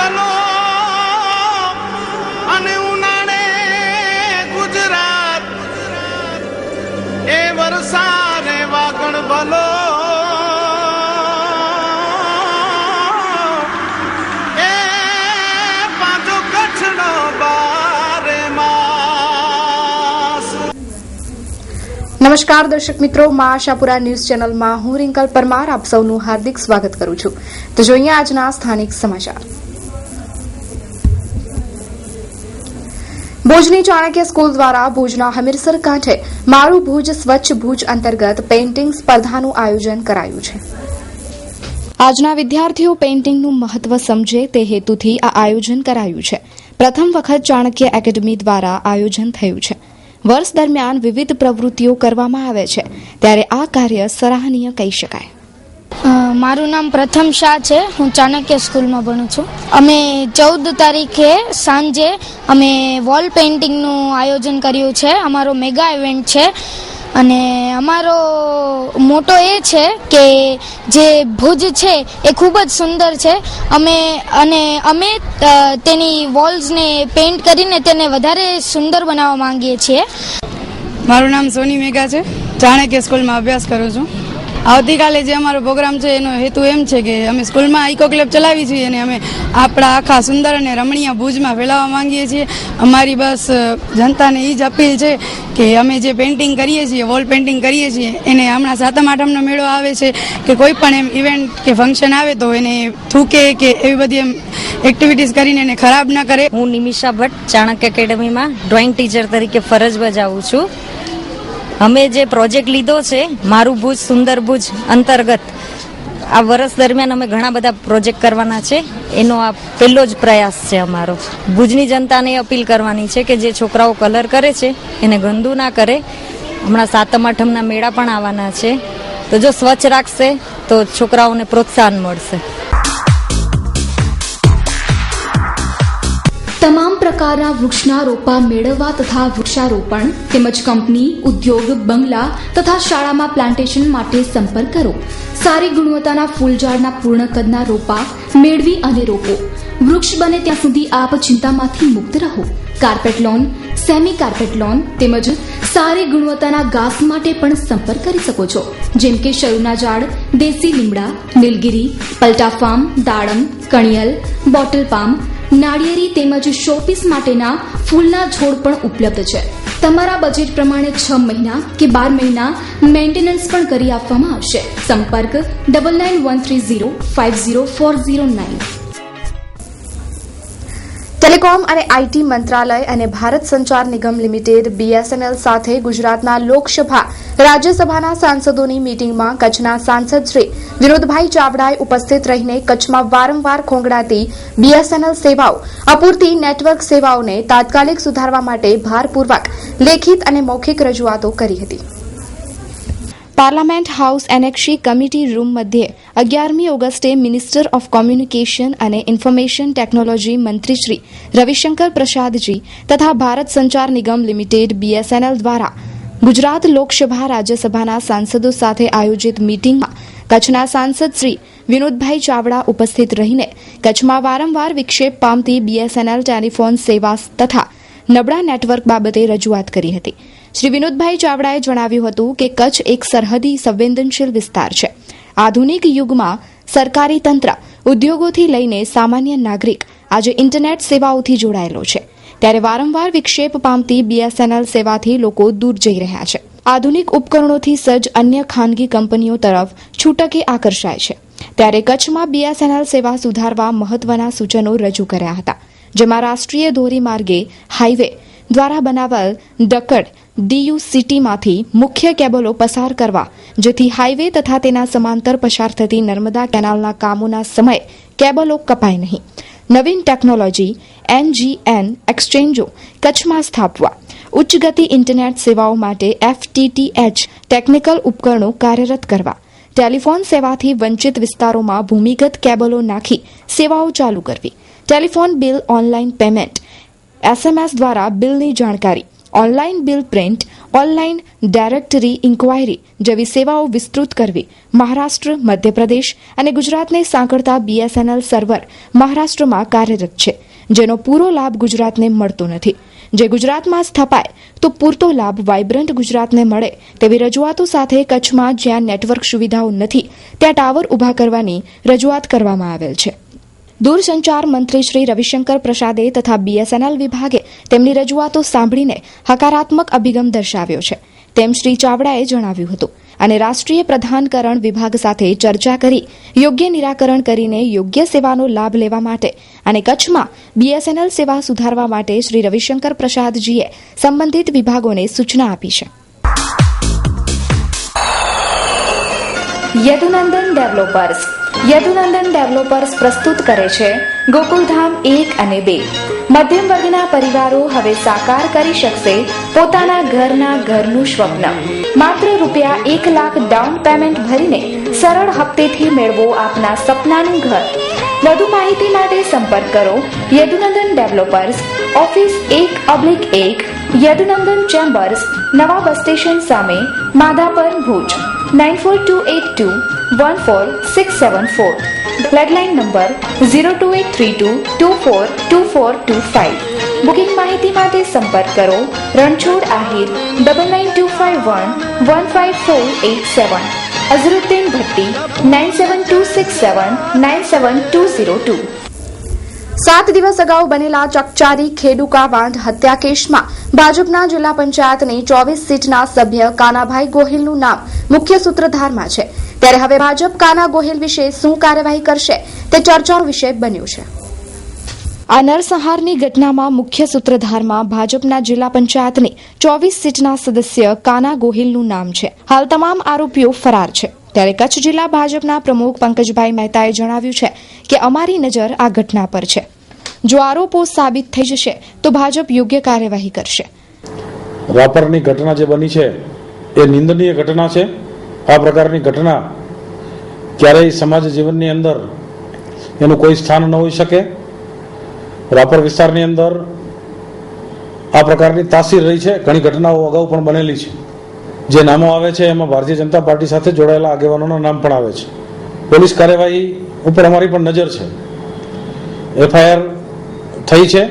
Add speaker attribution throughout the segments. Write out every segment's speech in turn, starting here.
Speaker 1: ભલો અને ઉનાળે ગુજરાત એ વરસાદે વાગણ ભલો એ પાછો કચ્છનો બારે માસ।
Speaker 2: નમસ્કાર દર્શક મિત્રો, માં આશાપુરા ન્યૂઝ ચેનલમાં હું રિંકલ પરમાર આપ સૌનું હાર્દિક સ્વાગત કરું છું। તો જોઈએ આજના સ્થાનિક સમાચાર। ભુજની ચાણક્ય સ્કૂલ દ્વારા ભુજના હમીરસર કાંઠે મારું ભુજ સ્વચ્છ ભુજ અંતર્ગત પેઇન્ટિંગ સ્પર્ધાનું આયોજન કરાયું છે। આજના વિદ્યાર્થીઓ પેઇન્ટિંગનું મહત્વ સમજે તે હેતુથી આ આયોજન કરાયું છે। પ્રથમ વખત ચાણક્ય એકેડમી દ્વારા આયોજન થયું છે। વર્ષ દરમિયાન વિવિધ પ્રવૃત્તિઓ કરવામાં આવે છે, ત્યારે આ કાર્ય સરાહનીય કહી શકાય।
Speaker 3: મારું નામ પ્રથમ શાહ છે, હું ચાણક્ય સ્કૂલમાં ભણું છું। અમે 14 તારીખે સાંજે અમે વોલ પેઇન્ટિંગનું આયોજન કર્યું છે। અમારો મેગા ઇવેન્ટ છે અને અમારો મોટો એ છે કે જે ભુજ છે એ ખૂબ જ સુંદર છે। અમે તેની વોલ્સને પેઇન્ટ કરીને તેને વધારે સુંદર બનાવવા માંગીએ છીએ।
Speaker 4: મારું નામ સોની મેઘા છે, ચાણક્ય સ્કૂલમાં અભ્યાસ કરું છું। આવતીકાલે જે અમારો પ્રોગ્રામ છે એનો હેતુ એમ છે કે અમે સ્કૂલમાં ઇકો ક્લબ ચલાવી છીએ અને અમે આપણા આખા સુંદર અને રમણીય ભુજમાં ફેલાવવા માંગીએ છીએ। અમારી બસ જનતાને એ જ અપીલ છે કે અમે જે પેઇન્ટિંગ કરીએ છીએ, વોલ પેઇન્ટિંગ કરીએ છીએ, એને હમણાં 7મ 8મનો મેળો આવે છે કે કોઈ પણ એમ ઇવેન્ટ કે ફંક્શન આવે તો એને થૂકે કે એવી બધી એમ એક્ટિવિટીઝ કરીને એને ખરાબ ન કરે।
Speaker 5: હું નિમિષા ભટ્ટ ચાણક્ય એકેડમીમાં ડ્રોઈંગ ટીચર તરીકે ફરજ બજાવું છું। અમે જે પ્રોજેક્ટ લીધો છે મારું ભુજ સુંદર ભુજ અંતર્ગત આ વર્ષ દરમિયાન અમે ઘણા બધા પ્રોજેક્ટ કરવાના છે। એનો આ પહેલો જ પ્રયાસ છે અમારો। ભુજની જનતાને અપીલ કરવાની છે કે જે છોકરાઓ કલર કરે છે એને ગંદુ ના કરે। હમણાં 7મ 8મના મેળા પણ આવવાના છે, તો જો સ્વચ્છ રાખશે તો છોકરાઓને પ્રોત્સાહન મળશે।
Speaker 6: તમામ પ્રકારના વૃક્ષના રોપા મેળવવા તથા વૃક્ષારોપણ તેમજ કંપની, ઉદ્યોગ, બંગલા તથા શાળામાં પ્લાન્ટેશન માટે સંપર્ક કરો। સારી ગુણવત્તાના ફૂલઝાડના પૂર્ણ કદના રોપા મેળવી અને રોપો। વૃક્ષ બને ત્યાં સુધી આપ ચિંતામાંથી મુક્ત રહો। Carpet loan, semi carpet loan તેમજ સારી ગુણવત્તાના ઘાસ માટે પણ સંપર્ક કરી શકો છો, જેમ કે શરૂના ઝાડ, દેશી લીમડા, નીલગિરી, પલટાફામ, દાડમ, કણિયલ, બોટલ પામ, નાળિયેરી તેમજ શોપીસ માટેના ફૂલના છોડ પણ ઉપલબ્ધ છે। તમારા બજેટ પ્રમાણે 6 મહિના કે 12 મહિના મેન્ટેનન્સ પણ કરી આપવામાં આવશે। સંપર્ક 9913050409।
Speaker 2: ટેલિકોમ અને આઈટી મંત્રાલય અને ભારત સંચાર નિગમ લિમિટેડ BSNL સાથે ગુજરાતના લોકસભા રાજ્યસભાના સાંસદોની મીટિંગમાં કચ્છના સાંસદ શ્રી વિનોદભાઈ ચાવડાએ ઉપસ્થિત રહીને કચ્છમાં વારંવાર ખોંગડાતી BSNL સેવાઓ, અપૂરતી નેટવર્ક સેવાઓને તાત્કાલિક સુધારવા માટે ભારપૂર્વક લેખિત અને મૌખિક રજૂઆતો કરી હતી। Parliament house annexe committee room મધ્યે 11મી ઓગસ્ટે મિનિસ્ટર ઓફ કોમ્યુનિકેશન અને ઇન્ફોર્મેશન ટેકનોલોજી મંત્રી શ્રી રવિશંકર પ્રસાદજી તથા ભારત સંચાર નિગમ લિમિટેડ BSNL દ્વારા ગુજરાત લોકસભા રાજ્યસભાના સાંસદો સાથે આયોજિત મીટિંગમાં કચ્છના સાંસદ શ્રી વિનોદભાઈ ચાવડા ઉપસ્થિત રહીને કચ્છમાં વારંવાર વિક્ષેપ પામતી BSNL ટેલિફોન સેવા તથા નબળા નેટવર્ક બાબતે રજૂઆત કરી હતી। શ્રી વિનોદભાઈ ચાવડાએ જણાવ્યું હતું કે કચ્છ એક સરહદી સંવેદનશીલ વિસ્તાર છે। આધુનિક યુગમાં સરકારી તંત્ર, ઉદ્યોગોથી લઈને સામાન્ય નાગરિક આજે ઇન્ટરનેટ સેવાઓથી જોડાયેલો છે, ત્યારે વારંવાર વિક્ષેપ પામતી BSNL સેવાથી લોકો દૂર જઈ રહ્યા છે। આધુનિક ઉપકરણોથી સજ્જ અન્ય ખાનગી કંપનીઓ તરફ છૂટકે આકર્ષાય છે, ત્યારે કચ્છમાં BSNL સેવા સુધારવા મહત્વના સૂચનો રજૂ કર્યા હતા, જેમાં રાષ્ટ્રીય ધોરીમાર્ગે હાઈવે દ્વારા બનાવેલ ડકડ DU સિટીમાંથી મુખ્ય કેબલો પસાર કરવા, જેથી હાઈવે તથા તેના સમાંતર પસાર થતી નર્મદા કેનાલના કામોના સમયે કેબલો કપાય નહીં। નવીન ટેકનોલોજી NGN એક્સચેન્જો કચ્છમાં સ્થાપવા, ઉચ્ચ ગતિ ઇન્ટરનેટ સેવાઓ માટે FTTH ટેકનિકલ ઉપકરણો કાર્યરત કરવા, ટેલિફોન સેવાથી વંચિત વિસ્તારોમાં ભૂમિગત કેબલો નાખી સેવાઓ ચાલુ કરવી, telephone bill online payment, SMS દ્વારા બિલની જાણકારી, online bill print, online directory enquiry જેવી સેવાઓ વિસ્તૃત કરવી, મહારાષ્ટ્ર, મધ્યપ્રદેશ અને ગુજરાતને સાંકળતા BSNL સર્વર મહારાષ્ટ્રમાં કાર્યરત છે, જેનો પૂરો લાભ ગુજરાતને મળતો નથી. જે ગુજરાતમાં સ્થપાય તો પૂરતો લાભ વાઇબ્રન્ટ ગુજરાતને મળે તેવી રજૂઆતો સાથે કચ્છમાં જ્યાં નેટવર્ક સુવિધાઓ નથી ત્યાં ટાવર ઊભા કરવાની રજૂઆત કરવામાં આવેલ છે. દૂરસંચાર મંત્રી શ્રી રવિશંકર પ્રસાદે તથા BSNL વિભાગે તેમની રજૂઆતો સાંભળીને હકારાત્મક અભિગમ દર્શાવ્યો છે તેમ શ્રી ચાવડાએ જણાવ્યું હતું અને રાષ્ટ્રીય પ્રધાનકરણ વિભાગ સાથે ચર્ચા કરી યોગ્ય નિરાકરણ કરીને યોગ્ય સેવાનો લાભ લેવા માટે અને કચ્છમાં BSNL સેવા સુધારવા માટે શ્રી રવિશંકર પ્રસાદજીએ સંબંધિત વિભાગોને સૂચના આપી છે. યદુનંદન ડેવલપર્સ પ્રસ્તુત કરે છે ગોકુલધામ 1 અને 2. મધ્યમ વર્ગના પરિવારો હવે સાકાર કરી શકશે પોતાના ઘરનું સ્વપ્ન. માત્ર ₹1 લાખ ડાઉન પેમેન્ટ ભરીને સરળ હપ્તેથી મેળવો આપના સપનાનું ઘર. વધુ માહિતી માટે સંપર્ક કરો Yadunandan developers, office 1/1, Yadunandan chambers, નવા બસ સ્ટેશન સામે, Madhapar, Bhuj. 9428214674. Landline number 02832242425. Booking માહિતી માટે સંપર્ક કરો રણછોડ આહિર 9925115487, અઝરુદ્દીન ભટ્ટી 9726797202. 7 દિવસ અગાઉ બનેલા ચકચારી ખેડુકા વાંઢ હત્યા કેસમાં ભાજપના જિલ્લા પંચાયતની 24 સીટના સભ્ય કાનાભાઈ ગોહિલનું નામ મુખ્ય સૂત્રધારમાં છે. ત્યારે હવે ભાજપ કાના ગોહિલ વિશે શું કાર્યવાહી કરશે તે ચર્ચાનો વિષય બન્યો છે. આ નરસંહારની ઘટનામાં મુખ્ય સૂત્રધારમાં ભાજપના જિલ્લા પંચાયતની 24 સીટના સદસ્ય કાના ગોહિલનું નામ છે. હાલ તમામ આરોપીઓ ફરાર છે. ત્યારે કચ્છ જિલ્લા ભાજપના પ્રમુખ પંકજભાઈ મહેતાએ જણાવ્યું છે કે અમારી નજર આ ઘટના પર છે. જો આરોપો સાબિત થઈ જશે તો ભાજપ યોગ્ય કાર્યવાહી કરશે.
Speaker 7: રાપરની ઘટના જે બની છે એ નિંદનીય ઘટના છે. આ પ્રકારની ઘટના ક્યારેય સમાજ જીવનની અંદર એનું કોઈ સ્થાન ન હોઈ શકે. રાપર વિસ્તારની અંદર આ પ્રકારની તાસીર રહી છે. ઘણી ઘટનાઓ અગાઉ પણ બનેલી છે. જે નામો આવે છે એમાં ભારતીય જનતા પાર્ટી સાથે જોડાયેલા આગેવાનોના નામ પણ આવે છે. પોલીસ કાર્યવાહી ઉપર અમારી પણ નજર છે. FIR થઈ છે,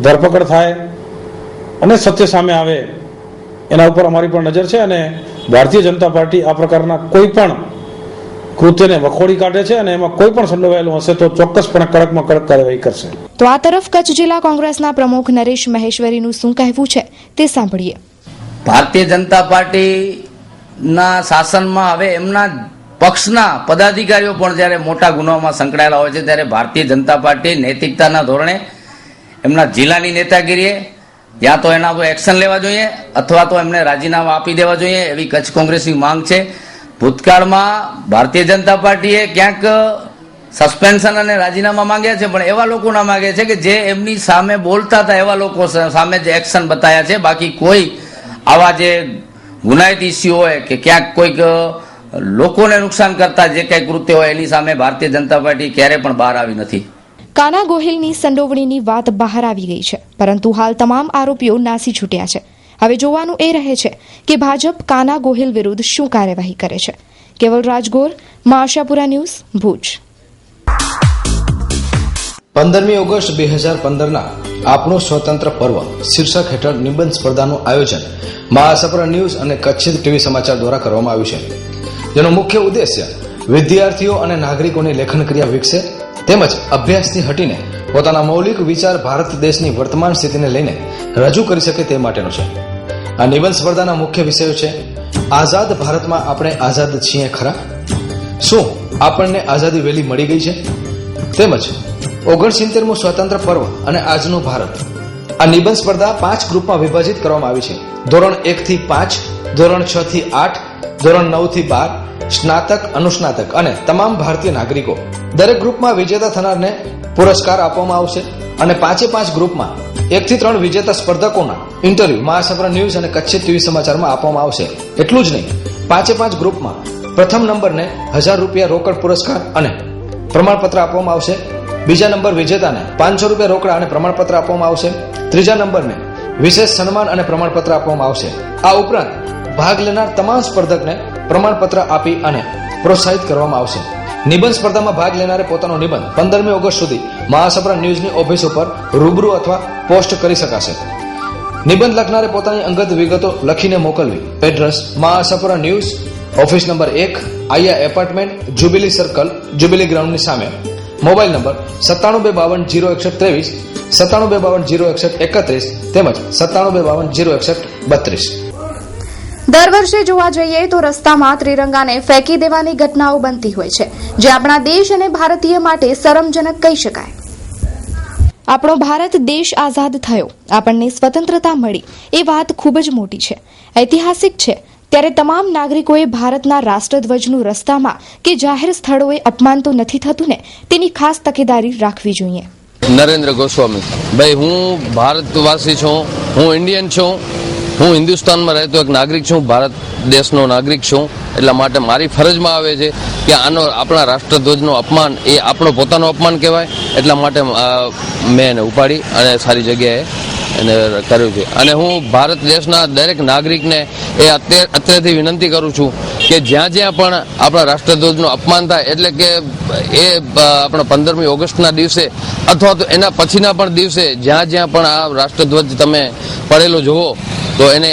Speaker 7: ધરપકડ થાય અને સત્ય સામે આવે એના ઉપર અમારી પણ નજર છે અને ભારતીય જનતા પાર્ટી આ પ્રકારના કોઈ પણ કૃત્યને વખોડી કાઢે છે અને એમાં કોઈ પણ સંડોવાયેલું હશે તો ચોક્કસપણે કડકમાં કડક કાર્યવાહી કરશે.
Speaker 2: તો આ તરફ કચ્છ જિલ્લા કોંગ્રેસના પ્રમુખ નરેશ મહેશ્વરીનું શું કહેવું છે તે સાંભળીએ.
Speaker 8: ભારતીય જનતા પાર્ટીના શાસનમાં હવે એમના પક્ષના પદાધિકારીઓ પણ જ્યારે મોટા ગુનાઓમાં સંકળાયેલા હોય છે ત્યારે ભારતીય જનતા પાર્ટી નૈતિકતાના ધોરણે એમના જિલ્લાની નેતાગીરીએ યા તો એના એક્શન લેવા જોઈએ અથવા તો એમને રાજીનામા આપી દેવા જોઈએ એવી કચ્છ કોંગ્રેસની માંગ છે. ભૂતકાળમાં ભારતીય જનતા પાર્ટીએ ક્યાંક સસ્પેન્શન અને રાજીનામા માંગ્યા છે પણ એવા લોકો ના માંગે છે કે જે એમની સામે બોલતા હતા એવા લોકો સામે જ એક્શન બતાવ્યા છે. બાકી કોઈ આવા જે ગુનાહિત ઇસ્યુ હોય કે ક્યાંક કોઈક લોકોને નુકસાન કરતા જે કંઈ કૃત્ય હોય એની સામે ભારતીય જનતા પાર્ટી ક્યારે પણ બહાર આવી નથી.
Speaker 2: કાના ગોહિલની સંડોવણીની વાત બહાર આવી ગઈ છે પરંતુ હાલ તમામ આરોપીઓ નાસી છૂટ્યા છે. હવે જોવાનું એ રહે છે કે ભાજપ કાના ગોહિલ વિરુદ્ધ શું કાર્યવાહી કરે છે. કેવલ રાજગોર, આશાપુરા ન્યૂઝ, ભુજ.
Speaker 9: 15મી ઓગસ્ટ 2015ના આપણું સ્વતંત્ર પર્વ શીર્ષક હેઠળ નિબંધ સ્પર્ધાનું આયોજન આશાપુરા ન્યૂઝ અને કચ્છ ટીવી સમાચાર દ્વારા કરવામાં આવ્યું છે. જેનો મુખ્ય ઉદ્દેશ્ય વિદ્યાર્થીઓ અને નાગરિકોની લેખન ક્રિયા વિકસે તેમજ અભ્યાસથી હટીને પોતાના મૌલિક વિચાર ભારત દેશની વર્તમાન સ્થિતિને લઈને રજૂ કરી શકે તે માટેનો છે. આ નિબંધ સ્પર્ધાના મુખ્ય વિષયો છે: આઝાદ ભારતમાં આપણે આઝાદ છીએ ખરા? શું આપણને આઝાદી વહેલી મળી ગઈ છે? તેમજ 69મું સ્વતંત્ર પર્વ અને આજનું ભારત. આ નિબંધ સ્પર્ધા 5 ગ્રુપમાં વિભાજિત કરવામાં આવી છે. ધોરણ 1 થી 5, ધોરણ 6 થી 8, ધોરણ 9 થી 12, સ્નાતક, અનુસ્નાતક અને તમામ ભારતીય નાગરિકો. દરેક ગ્રુપમાં વિજેતા થનારને પુરસ્કાર આપવામાં આવશે અને 5 ગ્રુપમાં 1 થી 3 વિજેતા સ્પર્ધકોના ઇન્ટરવ્યુ આશાપુરા ન્યૂઝ અને કચ્છ ટીવી સમાચારમાં આપવામાં આવશે. એટલું જ નહીં, 5 ગ્રુપમાં પ્રથમ નંબરને ₹1000 રોકડ પુરસ્કાર અને પ્રમાણપત્ર આપવામાં આવશે. બીજા નંબર વિજેતાને ₹500 રોકડા અને પ્રમાણપત્ર આપવામાં આવશે. ત્રીજા નંબરને વિશેષ સન્માન અને પ્રમાણપત્ર આપવામાં આવશે. આ ઉપરાંત ભાગ લેનાર તમામ સ્પર્ધકને પ્રમાણપત્ર આપી અને પ્રોત્સાહિત કરવામાં આવશે. નિબંધ સ્પર્ધામાં ભાગ લેનારે પોતાનો નિબંધ 15મી ઓગસ્ટ સુધી મહાસપરા ન્યૂઝની ઓફિસ ઉપર રૂબરૂ અથવા પોસ્ટ કરી શકાશે. નિબંધ લખનારે પોતાની અંગત વિગતો લખીને મોકલવી. એડ્રેસ મહાસપરા ન્યૂઝ, ઓફિસ નંબર 1, આયા એપાર્ટમેન્ટ, જ્યુબિલી સર્કલ, જ્યુબિલી ગ્રાઉન્ડની સામે. મોબાઈલ નંબર 97220163, 97220161 તેમજ 97220162.
Speaker 2: દર વર્ષે જોવા જઈએ તો રસ્તામાં ત્રિરંગાને ફેંકી દેવાની ઘટનાઓ બનતી હોય છે, જે આપણા દેશ અને ભારતીય માટે શરમજનક કહી શકાય. આપણો ભારત દેશ આઝાદ થયો, આપણને સ્વતંત્રતા મળી, એ વાત ખૂબ જ મોટી છે, ઐતિહાસિક છે. ત્યારે તમામ નાગરિકોએ ભારતના રાષ્ટ્રધ્વજનું રસ્તામાં કે જાહેર સ્થળોએ અપમાન તો નથી થતું ને, તેની ખાસ તકેદારી રાખવી જોઈએ.
Speaker 10: નરેન્દ્ર ગોસ્વામી ભાઈ, હું ભારતવાસી છું, હું ઇન્ડિયન છું, હું હિન્દુસ્તાનમાં રહેતો એક નાગરિક છું, ભારત દેશનો નાગરિક છું. એટલા માટે મારી ફરજમાં આવે છે કે આનો આપણા રાષ્ટ્રધ્વજનું અપમાન એ આપણો પોતાનો અપમાન કહેવાય. એટલા માટે મેં એને ઉપાડી અને સારી જગ્યાએ એને કર્યું છે. અને હું ભારત દેશના દરેક નાગરિકને એ અત્યારથી વિનંતી કરું છું કે જ્યાં જ્યાં પણ આપણા રાષ્ટ્રધ્વજનું અપમાન થાય, એટલે કે એ આપણા 15મી ઓગસ્ટના દિવસે અથવા તો એના પછીના પણ દિવસે જ્યાં જ્યાં પણ આ રાષ્ટ્રધ્વજ તમે પડેલો જુઓ તો એને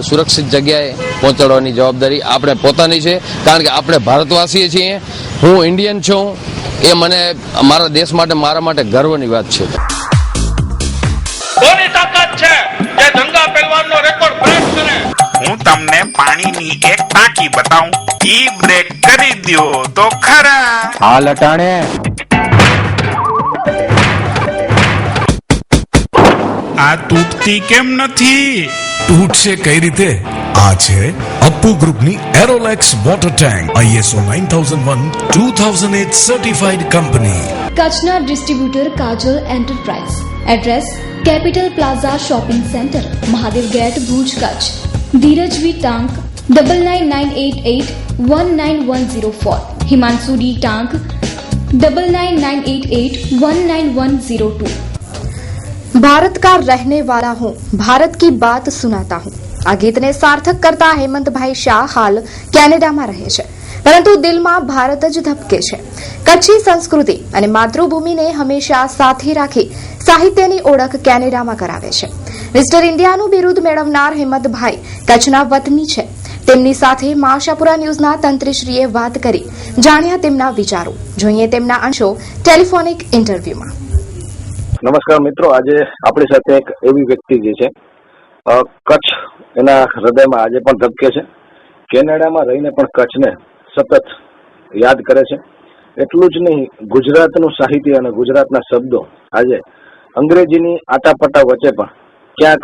Speaker 10: સુરક્ષિત જગ્યાએ પહોંચાડવાની જવાબદારી આપણે પોતાની છે, કારણ કે આપણે ભારતવાસી છીએ, હું ઇન્ડિયન છું. એ મને મારા દેશ માટે, મારા માટે ગર્વની વાત છે.
Speaker 1: કોની તાકાત છે જે દંગા પહેલવાનનો રેકોર્ડ બ્રેક કરે? હું તમને પાણીની એક ટાંકી બતાવું, ઈ બ્રેક કરી દ્યો તો ખરા.
Speaker 10: હાલ અટાણે
Speaker 1: આ તૂટતી કેમ નથી?
Speaker 11: તૂટશે કઈ રીતે? આ છે અપ્પુ ગ્રુપની Aerolex water tank, ISO 9001:2008 certified company.
Speaker 6: કચ્છના distributor Kajal enterprise. Address capital plaza shopping centre, Mahadev gate, Bhuj, Kutch. Dhirajvi Tank 9998819104, Himanshu D Tank 9998819102.
Speaker 2: Bharat का रहने वाला हूँ, भारत की बात सुनाता हूँ. આ ગીતને સાર્થક કરતા હેમંતભાઈ શાહ હાલ કેનેડામાં રહે છે, પરંતુ દિલમાં ભારત જ ધબકે છે. કચ્છી સંસ્કૃતિ અને માતૃભૂમિને હંમેશા સાથે રાખી સાહિત્યની ઓળખ કેનેડામાં કરાવે છે. મિસ્ટર ઇન્ડિયાનું બિરુદ મેળવનાર હેમંતભાઈ કચ્છના વતની છે. તેમની સાથે મહાશાપુરા ન્યૂઝના તંત્રીશ્રીએ વાત કરી જાણ્યા તેમના વિચારો. જોઈએ તેમના અંશો ટેલિફોનિક ઇન્ટરવ્યુમાં.
Speaker 12: નમસ્કાર મિત્રો, આજે આપણી સાથે એક એવી વ્યક્તિ જે છે કચ્છ એના હૃદયમાં આજે પણ ધબકે છે. કેનેડામાં રહીને પણ કચ્છને સતત યાદ કરે છે. એટલું જ નહીં, ગુજરાતનું સાહિત્ય અને ગુજરાતના શબ્દો આજે અંગ્રેજીની આટાપટા વચ્ચે પણ ક્યાંક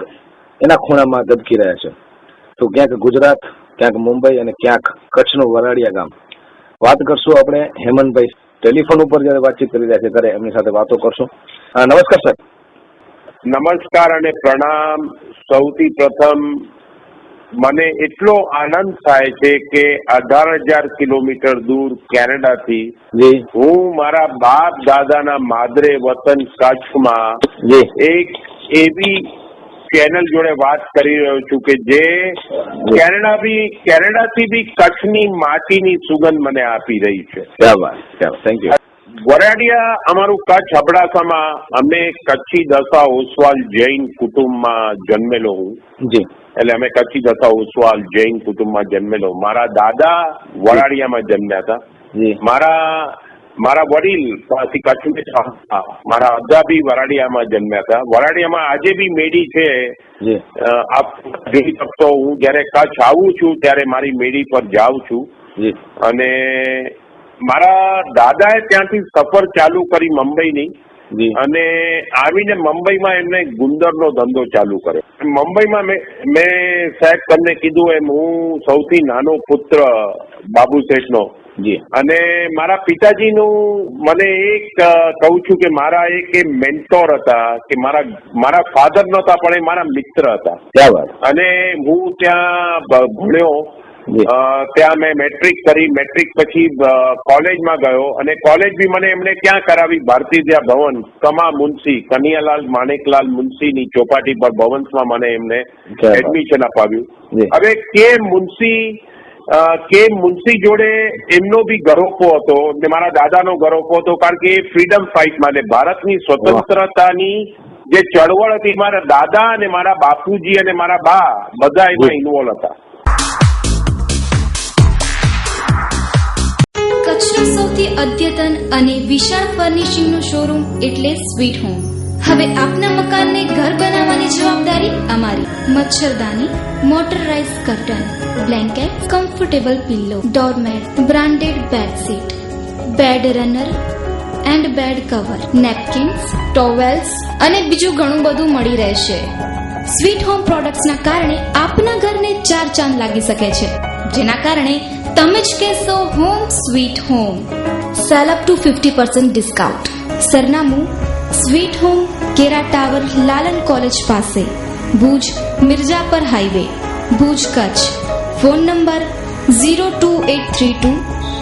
Speaker 12: એના ખૂણામાં ધબકી રહ્યા છે. તો ક્યાંક ગુજરાત, ક્યાંક મુંબઈ અને ક્યાંક કચ્છનું વરાડિયા ગામ. વાત કરશું આપણે હેમંતભાઈ, ટેલિફોન ઉપર જયારે વાતચીત કરી રહ્યા છે ત્યારે એમની સાથે વાતો કરશું. નમસ્કાર સર.
Speaker 13: નમસ્કાર અને પ્રણામ. સૌથી પ્રથમ મને એટલો આનંદ થાય છે કે 18,000 કિલોમીટર દૂર કેનેડાથી હું મારા બાપ દાદાના માદરે વતન કચ્છમાં એક એવી ચેનલ જોડે વાત કરી રહ્યો છું કે જે કેનેડાથી બી કચ્છની માટીની સુગંધ મને આપી રહી છે.
Speaker 12: Thank you.
Speaker 13: વરાડિયા અમારું કચ્છ અબડાસામાં, અમે કચ્છી દશા ઓસવાલ જૈન કુટુંબમાં જન્મેલો હું. એટલે અમે કચ્છી દશા ઓસવાલ જૈન કુટુંબમાં જન્મેલો. મારા દાદા વરાડિયામાં જન્મ્યા હતા. મારા વડીલ પાછી કચ્છમાં, મારા અદા બી વરાડિયામાં જન્મ્યા હતા. વરાડિયામાં આજે બી મેડી છે. આપ જોઈ શકશો, હું જયારે કચ્છ આવું છું ત્યારે મારી મેડી પર જાઉં છું. અને મારા દાદાએ ત્યાંથી સફર ચાલુ કરી મુંબઈની, અને આવીને મુંબઈમાં એમને ગુંદરનો ધંધો ચાલુ કર્યો. મુંબઈમાં મેં સાહેબ તમને કીધું એમ હું સૌથી નાનો પુત્ર બાબુ શેઠનો. અને મારા પિતાજીનું મને એક કહું છું કે મારા એક મેન્ટોર હતા, કે મારા ફાધર નહોતા પણ એ મારા મિત્ર હતા. અને હું ત્યાં ભણ્યો. ત્યાં મેં મેટ્રિક કરી. મેટ્રિક પછી કોલેજમાં ગયો અને કોલેજ બી મને એમણે ક્યાં કરાવી? ભારતીય ભવન, કમા મુનશી, કનૈયાલાલ માણેકલાલ મુનશીની ચોપાટી પર ભવન્સમાં મને એમને એડમિશન અપાવ્યું. હવે કે મુનશી જોડે એમનો બી ગરોપો હતો ને મારા દાદાનો ગરોપો હતો, કારણ કે ફ્રીડમ ફાઇટ માટે, ભારતની સ્વતંત્રતાની જે ચળવળ હતી, મારા દાદા અને મારા બાપુજી અને મારા બા બધા એમાં ઇન્વોલ્વ હતા.
Speaker 6: કચ્છનો સૌથી અદ્યતન અને વિશાળ ફર્નિશિંગનો શોરૂમ એટલે સ્વીટ હોમ. હવે આપના મકાનને ઘર બનાવવાની જવાબદારી અમારી. મચ્છરદાની, motorise curtain, blanket, comfortable pillow, doormat, branded bedsheet, bed runner and bed cover, napkins, towels અને બીજું ઘણું બધું મળી રહેશે. સ્વીટ હોમ પ્રોડક્ટ્સના કારણે આપના ઘરને 4 ચાંદ લાગી શકે છે, જેના કારણે તમે જ કહેશો home sweet home. Cell up to 50% discount. સરનામું સ્વીટ હોમ, કેરા ટાવર, લાલન કોલેજ પાસે, Bhuj, Mirjapar highway, Bhuj, Kutch. Phone number 02832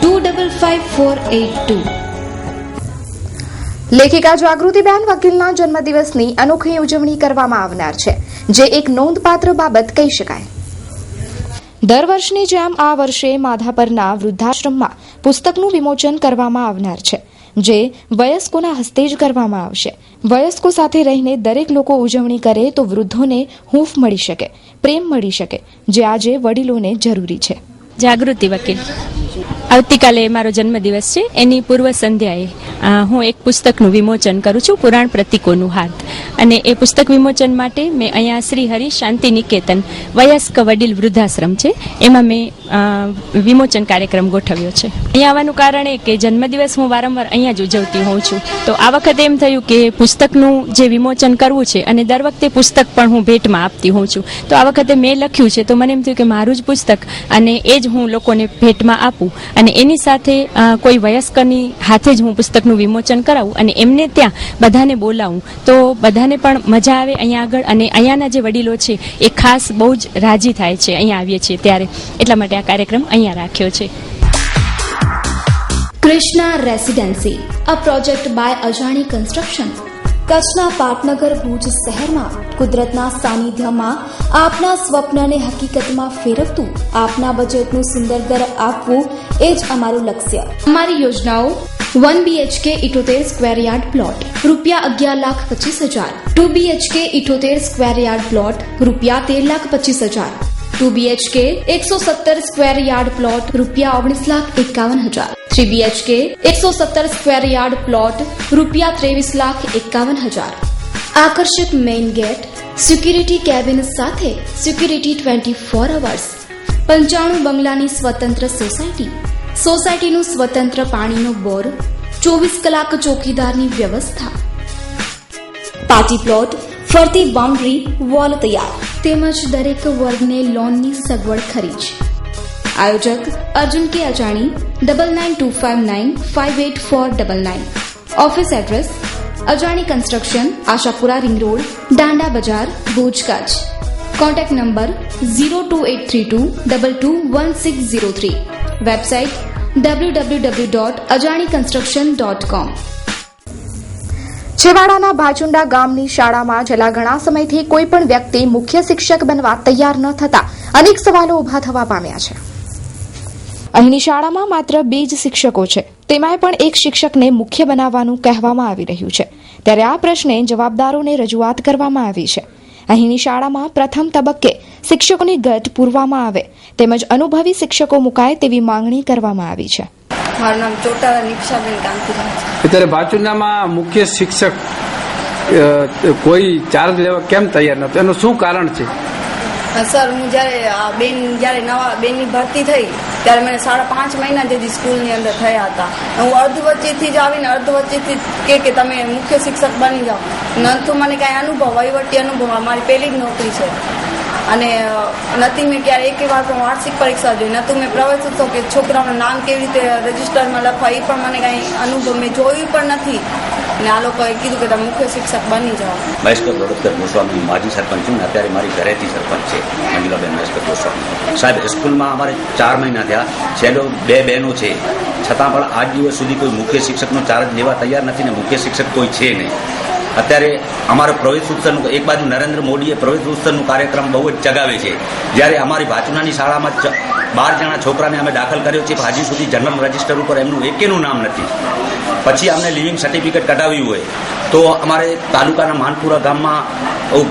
Speaker 6: 255482.
Speaker 2: લેખિકા જાગૃતિબેન વકીલના જન્મદિવસની અનોખી ઉજવણી કરવામાં આવનાર છે, જે એક નોંધપાત્ર બાબત કહી શકાય. દર વર્ષની જેમ આ વર્ષે માધાપરના વૃદ્ધાશ્રમમાં પુસ્તકનું વિમોચન કરવામાં આવનાર છે, જે વયસ્કોના હસ્તે જ કરવામાં આવશે. વયસ્કો સાથે રહીને દરેક લોકો ઉજવણી કરે તો વૃદ્ધોને હૂંફ મળી શકે, પ્રેમ મળી શકે, જે આજે વડીલોને જરૂરી છે.
Speaker 14: જાગૃતિ વકીલ, આવતીકાલે મારો જન્મદિવસ છે. એની પૂર્વ સંધ્યાએ હું એક પુસ્તકનું વિમોચન કરું છું, પુરાણ પ્રતીકોનું હાથ. અને એ પુસ્તક વિમોચન માટે મેં અહીંયા શ્રી હરિ શાંતિ નિકેતન વયસ્ક વડીલ વૃદ્ધાશ્રમ છે, એમાં મેં વિમોચન કાર્યક્રમ ગોઠવ્યો છે. અહીંયા આવવાનું કારણ એ કે જન્મદિવસ હું વારંવાર અહીંયા જ ઉજવતી હોઉં છું, તો આ વખતે એમ થયું કે પુસ્તકનું જે વિમોચન કરવું છે અને દર વખતે પુસ્તક પણ હું ભેટમાં આપતી હોઉં છું, તો આ વખતે મેં લખ્યું છે, તો મને એમ થયું કે મારું જ પુસ્તક અને એ જ હું લોકોને ભેટમાં આપું અને એની સાથે કોઈ વયસ્કની હાથે જ હું પુસ્તકનું વિમોચન કરાવું અને એમને ત્યાં બધાને બોલાવું, તો બધાને પણ મજા આવે અહીંયા આગળ. અને અહીંયાના જે વડીલો છે એ ખાસ બહુ જ રાજી થાય છે અહીંયા આવીએ છીએ ત્યારે, એટલા માટે આ કાર્યક્રમ અહીંયા રાખ્યો છે.
Speaker 6: Krishna residency, a project by Ajani construction. કચ્છના પાટનગર ભુજ શહેરમાં કુદરતના સાનિધ્યમાં આપના સ્વપ્નને હકીકતમાં ફેરવતું આપના બજેટનું સુંદર ઘર આપવું એ જ અમારું લક્ષ્ય. અમારી યોજનાઓ: 1 BHK 78 square yard plot ₹11,25,000, 2 BHK 78 square yard plot ₹13,25,000, 2 BHK 117 square yard plot ₹19,51,000, 3 BHK 117 square yard plot ₹23,51,000. આકર્ષક મેઇન ગેટ, સિક્યુરિટી કેબિન સાથે સિક્યુરિટી 24 અવર્સ, 95 બંગલાની સ્વતંત્ર સોસાયટી, સોસાયટીનું સ્વતંત્ર પાણીનો બોર, 24 કલાક ચોકીદારની વ્યવસ્થા, પાર્ટી પ્લોટ, ફરતી બાઉન્ડ્રી વોલ તૈયાર, તેમજ દરેક વર્ગને લોનની સગવડ ખરી છે. આયોજક અર્જુન કે અજાણી, 9925958499. ઓફિસ એડ્રેસ: અજાણી construction, Ashapura ring road, Danda બજાર, Bhuj, Kutch. Contact number 02832221603. Website www.ajaniconstruction.com.
Speaker 2: છેવાડાના ભાચુંડા ગામની શાળામાં છેલ્લા ઘણા સમયથી કોઈ પણ વ્યક્તિ મુખ્ય શિક્ષક બનવા તૈયાર ન થતા અનેક સવાલો ઉભા થવા પામ્યા છે. અહીંની શાળામાં માત્ર 2 જ શિક્ષકો છે, તેમાંય પણ એક શિક્ષકને મુખ્ય બનાવવાનું કહેવામાં આવી રહ્યું છે. ત્યારે આ પ્રશ્ને જવાબદારોને રજૂઆત કરવામાં આવી છે. અહીંની શાળામાં પ્રથમ તબક્કે શિક્ષકોની ઘટ પૂરવામાં આવે તેમજ અનુભવી શિક્ષકો મુકાય તેવી માંગણી કરવામાં આવી છે.
Speaker 15: મારું નામ ચોટાલા નિક્ષાબેન કાંતિલાલ છે.
Speaker 16: અત્યારે ભાચુંડામાં મુખ્ય શિક્ષક કોઈ ચાર્જ લેવા કેમ તૈયાર નતો, એનું શું કારણ છે?
Speaker 15: સર, હું જ્યારે નવા બેનની ભરતી થઈ ત્યારે મને 5.5 મહિના જેથી સ્કૂલની અંદર થયા હતા. હું અર્ધ વચ્ચેથી જ આવીને અર્ધ વચ્ચેથી કે તમે મુખ્ય શિક્ષક બની જાઓ. નતું મને કાંઈ અનુભવ, વહીવટી અનુભવ, મારી પહેલી જ નોકરી છે. અને નથી મેં ક્યારે એક વાર પણ વાર્ષિક પરીક્ષા જોઈ, નતું મેં પ્રવેશોત્સવ કે છોકરાઓનું નામ કેવી રીતે રજીસ્ટરમાં લખવા એ પણ મને કાંઈ અનુભવ મેં જોયું પણ નથી. અને આ લોકોએ કીધું કે તમે મુખ્ય શિક્ષક બની જાઓ.
Speaker 17: મહેશકર વડોદકર ગોસ્વામી માજી સરપંચ છું ને અત્યારે મારી ઘરેથી સરપંચ છે મંજુલાબેન મહેશકર ગોસ્વામી સાહેબ. સ્કૂલમાં અમારે 4 મહિના થયા, છેલ્લો 2 બહેનો છે, છતાં પણ આજ દિવસ સુધી કોઈ મુખ્ય શિક્ષકનો ચાર્જ લેવા તૈયાર નથી ને મુખ્ય શિક્ષક કોઈ છે નહીં. અત્યારે અમારો પ્રવેશ ઉત્સવનું એક બાજુ નરેન્દ્ર મોદીએ પ્રવેશ ઉત્સવનું કાર્યક્રમ બહુ જ ચગાવે છે, જ્યારે અમારી ભાચુનાની શાળામાં 12 જણા છોકરાને અમે દાખલ કર્યો છે, પણ હજી સુધી જનરલ રજિસ્ટર ઉપર એમનું એકેનું નામ નથી. પછી અમને લિવિંગ સર્ટિફિકેટ કઢાવ્યું હોય તો અમારે તાલુકાના માનપુરા ગામમાં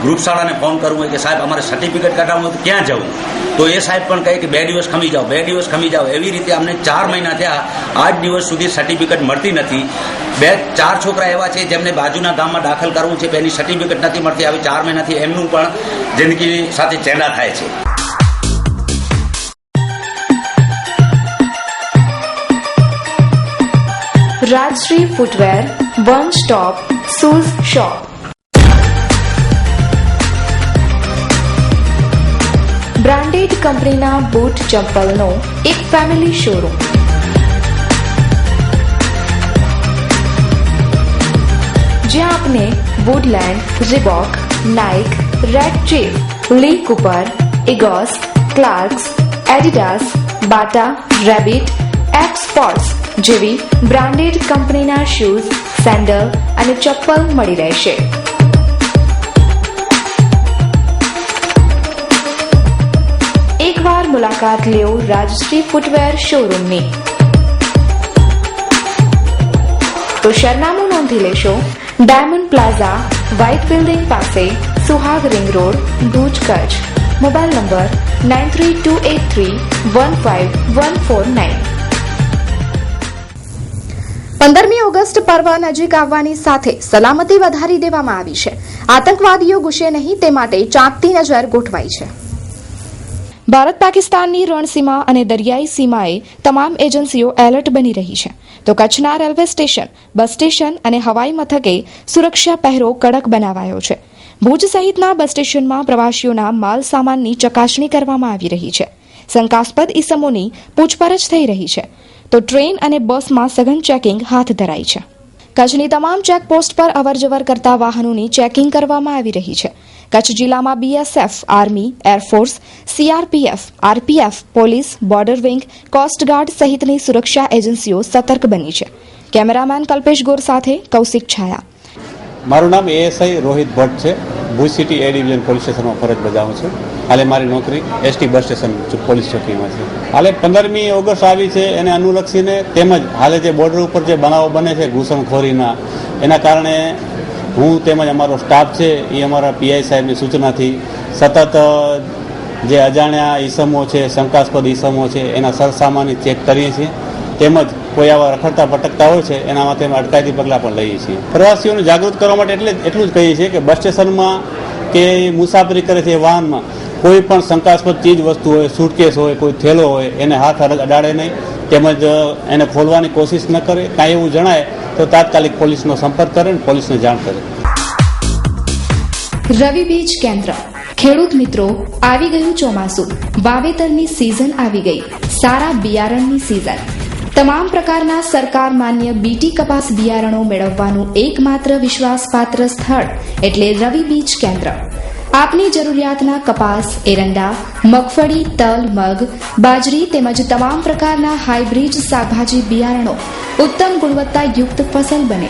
Speaker 17: ગ્રુપ શાળાને ફોન કરવું હોય કે સાહેબ અમારે સર્ટિફિકેટ કઢાવવું હોય તો ક્યાં જવું, તો એ સાહેબ પણ કહે કે 2 દિવસ ખમી જાઓ, 2 દિવસ ખમી જાઓ. એવી રીતે અમને 4 મહિના થયા, આજ દિવસ સુધી સર્ટિફિકેટ મળતી નથી. 4 છોકરા એવા છે જેમને બાજુના ગામમાં દાખલ કરવું છે, એની સર્ટિફિકેટ નથી મળતી. આવી 4 મહિનાથી એમનું પણ જિંદગી સાથે ચેડા થાય છે.
Speaker 2: Rajshri footwear, one stop shoes shop. Branded કંપનીના બૂટ ચપ્પલનો એક ફેમિલી શોરૂમ. જ્યાં આપને Woodland, Reebok, Nike, Red Chief, Lee Cooper, ઇગોસ, Clarks, Adidas, Bata, Rabbit, F sports જેવી બ્રાન્ડેડ કંપનીના શૂઝ, સેન્ડલ અને ચપ્પલ મળી રહેશે. એકવાર મુલાકાત લ્યો રાજશ્રી ફૂટવેર શોરૂમની. તો સરનામું નોંધી લેશો. ડાયમંડ પ્લાઝા, વ્હાઇટ બિલ્ડિંગ પાસે, Suhag ring road, Bhuj, Kutch. Mobile number 9328315149. 15મી ઓગસ્ટ પર્વ નજીક આવવાની સાથે સલામતી વધારી દેવામાં આવી છે. આતંકવાદીઓ ઘૂસે નહીં તે માટે ચાંપતી નજર ગોઠવાઈ છે. ભારત પાકિસ્તાનની રણસીમા અને દરિયાઈ સીમાએ તમામ એજન્સીઓ એલર્ટ બની રહી છે. તો કચ્છના રેલવે સ્ટેશન, બસ સ્ટેશન અને હવાઈ મથકે સુરક્ષા પહેરો કડક બનાવાયો છે. ભુજ સહિતના બસ સ્ટેશનમાં પ્રવાસીઓના માલ સામાનની ચકાસણી કરવામાં આવી રહી છે. શંકાસ્પદ ઇસમોની પૂછપરછ થઈ રહી છે. તો ટ્રેન અને બસમાં સઘન ચેકિંગ હાથ ધરાઈ છે. કચ્છની તમામ ચેકપોસ્ટ પર અવરજવર કરતા વાહનોની ચેકિંગ કરવામાં આવી રહી છે. કચ્છ જિલ્લામાં BSF, army, air force, CRPF, RPF, police, border wing, coast guard સહિતની સુરક્ષા એજન્સીઓ સતર્ક બની છે. કેમેરામેન કલ્પેશ ગોર સાથે કૌશિક છાયા.
Speaker 18: મારું નામ એએસઆઈ રોહિત ભટ્ટ છે. ભુજ સિટી એ ડિવિઝન પોલીસ સ્ટેશનમાં ફરજ બજાવું છું. હાલે મારી નોકરી એસટી બસ સ્ટેશન પોલીસ ચોકીમાં છે. હાલે 15મી ઓગસ્ટ આવી છે, એને અનુલક્ષીને તેમજ હાલે જે બોર્ડર ઉપર જે બનાવો બને છે ઘૂસણખોરીના, એના કારણે હું તેમજ અમારો સ્ટાફ છે એ અમારા પીઆઈ સાહેબની સૂચનાથી સતત જે અજાણ્યા ઈસમો છે, શંકાસ્પદ ઈસમો છે, એના સરસામાની ચેક કરીએ છીએ. તેમજ કોઈ આવા રખડતા ભટકતા હોય છે એના માટે અટકાયતી પગલાં પણ લઈએ છીએ. પ્રવાસીઓને જાગૃત કરવા માટે એટલું જ કહીએ છીએ કે બસ સ્ટેશનમાં કે મુસાફરી કરે છે વાહનમાં કોઈ પણ શંકાસ્પદ ચીજ વસ્તુ હોય, સુટકેસ હોય, કોઈ થેલો હોય, એને હાથ અડાડે નહીં. તેમજ એને ખોલવાની કોશિશ ન કરે. કાંઈ એવું જણાય તો તાત્કાલિક પોલીસનો સંપર્ક કરે અને પોલીસને જાણ કરે.
Speaker 2: રવિ બીજ કેન્દ્ર. ખેડૂત મિત્રો, આવી ગયું ચોમાસું, વાવેતરની સિઝન આવી ગઈ, સારા બિયારણની સિઝન. તમામ પ્રકારના સરકાર માન્ય બીટી કપાસ બિયારણો મેળવવાનું એકમાત્ર વિશ્વાસપાત્ર સ્થળ એટલે રવિ બીજ કેન્દ્ર. આપની જરૂરિયાતના કપાસ, એરંડા, મગફળી, તલ, મગ, બાજરી તેમજ તમામ પ્રકારના હાઇબ્રિડ શાકભાજી બિયારણો ઉત્તમ ગુણવત્તાયુક્ત ફસલ બને.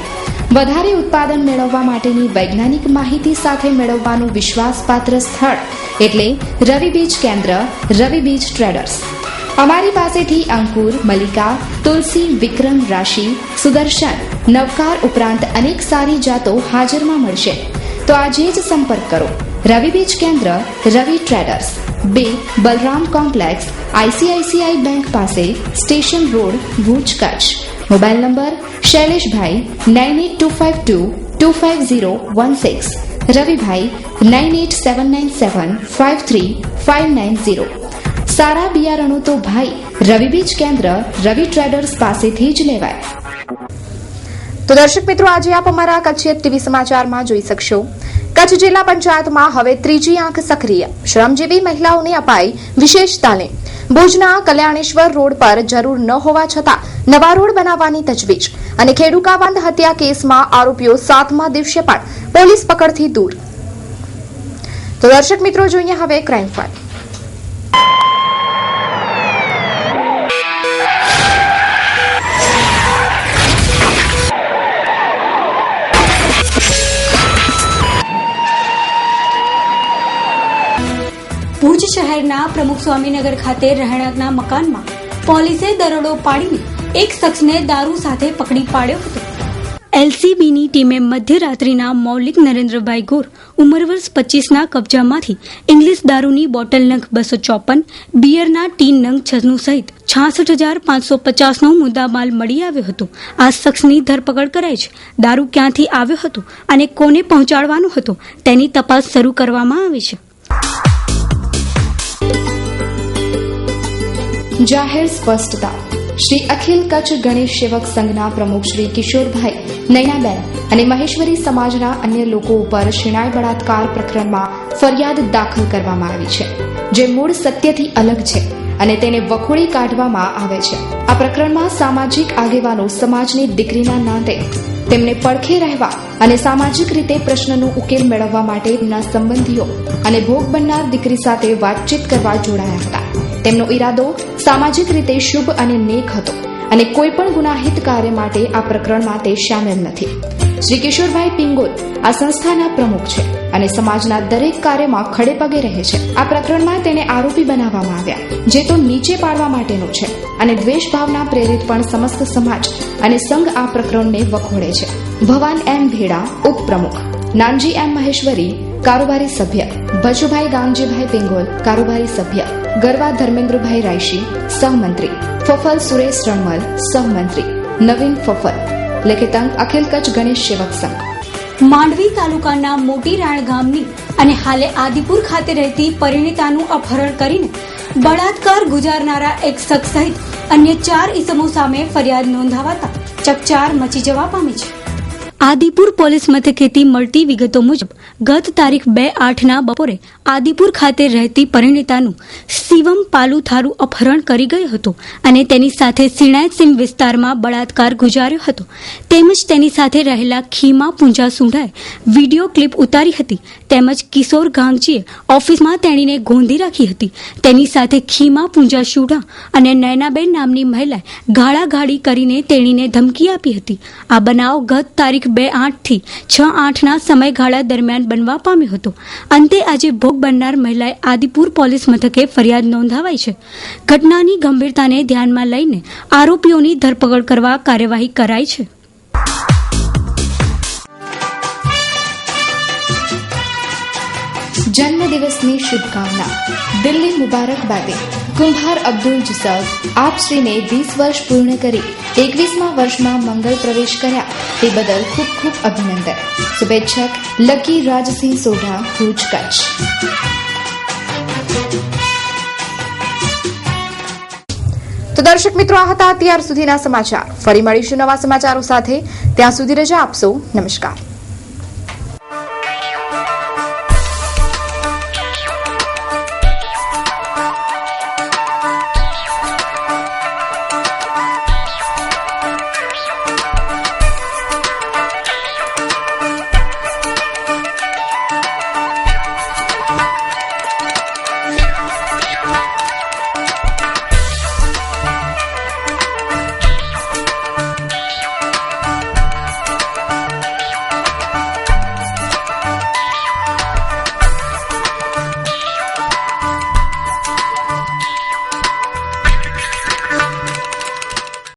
Speaker 2: વધારે ઉત્પાદન મેળવવા માટેની વૈજ્ઞાનિક માહિતી સાથે મેળવવાનું વિશ્વાસપાત્ર સ્થળ એટલે રવિ બીજ કેન્દ્ર, રવિ બીજ ટ્રેડર્સ. અમારી પાસેથી અંકુર, મલિકા, તુલસી, વિક્રમ, રાશિ, સુદર્શન, નવકાર ઉપરાંત અનેક સારી જાતો હાજરમાં મળશે. તો આજે જ સંપર્ક કરો. રવિ બીજ કેન્દ્ર, Ravi traders, 2 Balram complex, ICICI bank પાસે, station road, Bhuj, Kutch. Mobile number Shaileshbhai 9825225016, Ravibhai 9879753590. સારા બિયારણો તો ભાઈ રવિ બીજ કેન્દ્ર, રવિ ટ્રેડર્સ પાસેથી જ લેવાય. તો દર્શક મિત્રો, આજે આપ અમારા કચ્છ ટીવી સમાચારમાં જોઈ શકશો. કચ્છ જિલ્લા પંચાયતમાં હવે ત્રીજી આંખ સક્રિય. શ્રમજીવી મહિલાઓને અપાઈ વિશેષ તાલીમ. ભુજના કલ્યાણેશ્વર રોડ પર જરૂર ન હોવા છતાં નવા રોડ બનાવવાની તજવીજ અને ખેડૂકાવાંદ હત્યા કેસમાં આરોપીઓ 7મા દિવસે પણ પોલીસ પકડથી દૂર. તો દર્શક મિત્રો, જોઈએ હવે ક્રાઇમ ફાઇલ.
Speaker 19: ભુજ શહેરના પ્રમુખ સ્વામીનગર ખાતે રહેણાંકના મકાનમાં પોલીસે દરોડો પાડીને એક શખ્સને દારૂ સાથે પકડી પાડ્યો હતો. એલસીબીની ટીમે મધ્યરાત્રિના મૌલિક નરેન્દ્રભાઈ ગોર ઉંમર વર્ષ 25ના કબજામાંથી ઇંગ્લિશ દારૂની બોટલ નંગ 254, બિયરના ટીન નંગ 96 સહિત 66,550નો મુદ્દામાલ મળી આવ્યો હતો. આ શખ્સની ધરપકડ કરાઈ છે. દારૂ ક્યાંથી આવ્યો હતો અને કોને પહોંચાડવાનો હતો તેની તપાસ શરૂ કરવામાં આવી છે.
Speaker 2: જાહેર સ્પષ્ટતા. શ્રી અખિલ કચ્છ ગણેશ સેવક સંઘના પ્રમુખ શ્રી કિશોરભાઈ, નૈનાબેન અને મહેશ્વરી સમાજના અન્ય લોકો ઉપર શિણાય બળાત્કાર પ્રકરણમાં ફરિયાદ દાખલ કરવામાં આવી છે, જે મૂળ સત્યથી અલગ છે અને તેને વખોડી કાઢવામાં આવે છે. આ પ્રકરણમાં સામાજિક આગેવાનો સમાજની દીકરીના નાતે તેમને પડખે રહેવા અને સામાજિક રીતે પ્રશ્નનો ઉકેલ મેળવવા માટે તેમના સંબંધીઓ અને ભોગ બનનાર દીકરી સાથે વાતચીત કરવા જોડાયા હતા. તેમનો ઈરાદો સામાજિક રીતે શુભ અને નેક હતો અને કોઈપણ ગુનાહિત કાર્ય માટે આ પ્રકરણમાં તે શામેલ નથી. શ્રી કિશોરભાઈ પિંગોલ આ સંસ્થાના પ્રમુખ છે અને સમાજના દરેક કાર્યમાં ખડે પગે રહે છે. આ પ્રકરણમાં તેને આરોપી બનાવવામાં આવ્યા, જે તો નીચે પાડવા માટેનો છે અને દ્વેષ ભાવના પ્રેરિત પણ સમસ્ત સમાજ અને સંઘ આ પ્રકરણને વખોડે છે. ભવાન એમ ભેડા ઉપપ્રમુખ, નાનજી એમ મહેશ્વરી કારોબારી સભ્ય, ભજુભાઈ ગાંગજીભાઈ પિંગોલ કારોબારી સભ્ય, ગરવા ધર્મેન્દ્રભાઈ રાયશી સહમંત્રી, ફફલ સુરેશ રણમલ સહમંત્રી, નવીન ફફલ. લેખિતાંક અખિલ કચ્છ ગણેશ સેવક સંઘ.
Speaker 19: માંડવી તાલુકાના મોટી રાણ ગામની અને હાલે આદિપુર ખાતે રહેતી પરિણીતાનું અપહરણ કરીને બળાત્કાર ગુજારનારા એક શખ્સ સહિત અન્ય 4 ઇસમો સામે ફરિયાદ નોંધાવાતા ચકચાર મચી જવા પામી છે. આદિપુર પોલીસ મથકેથી મળતી વિગતો મુજબ ગત તારીખ 2/8ના બપોરે આદિપુર ખાતે રહેતી પરિણીતાનું શિવમ પાલુથારું અપહરણ કરી ગયો હતો અને તેની સાથે સિણાયસીમ વિસ્તારમાં બળાત્કાર ગુજાર્યો હતો. તેમજ તેની સાથે રહેલા ખીમા પૂંજા સુંઢાએ વિડીયો ક્લિપ ઉતારી હતી. તેમજ કિશોર ગાંગજીએ ઓફિસમાં તેણીને ગોંધી રાખી હતી. તેની સાથે ખીમા પૂંજા સુંઢા અને નૈનાબેન નામની મહિલાએ ગાળાગાળી કરીને તેણીને ધમકી આપી હતી. આ બનાવ ગત તારીખ 2/8થી 6/8ના સમયગાળા દરમિયાન બનવા પામ્યો હતો. અંતે આજે ભોગ બનનાર મહિલાએ આદિપુર પોલીસ મથકે ફરિયાદ નોંધાવાઈ છે. ઘટનાની ગંભીરતાને ધ્યાનમાં લઈને આરોપીઓની ધરપકડ કરવા કાર્યવાહી કરાઈ છે.
Speaker 2: જન્મદિવસની શુભકામના. દિલ્હી મુબારકબાદે કુંભાર અબ્દુલ જુસફ આપશ્રીને 20 વર્ષ પૂર્ણ કરી 21મા વર્ષમાં મંગલ પ્રવેશ કર્યા તે બદલ ખૂબ ખૂબ અભિનંદન. શુભેચ્છક લકી રાજસિંહ સોઢા, ભુજ, કચ્છ. તો દર્શક મિત્રો, આ હતા અત્યાર સુધીના સમાચાર. ફરી મળીશું નવા સમાચારો સાથે. ત્યાં સુધી રજા આપશો. નમસ્કાર.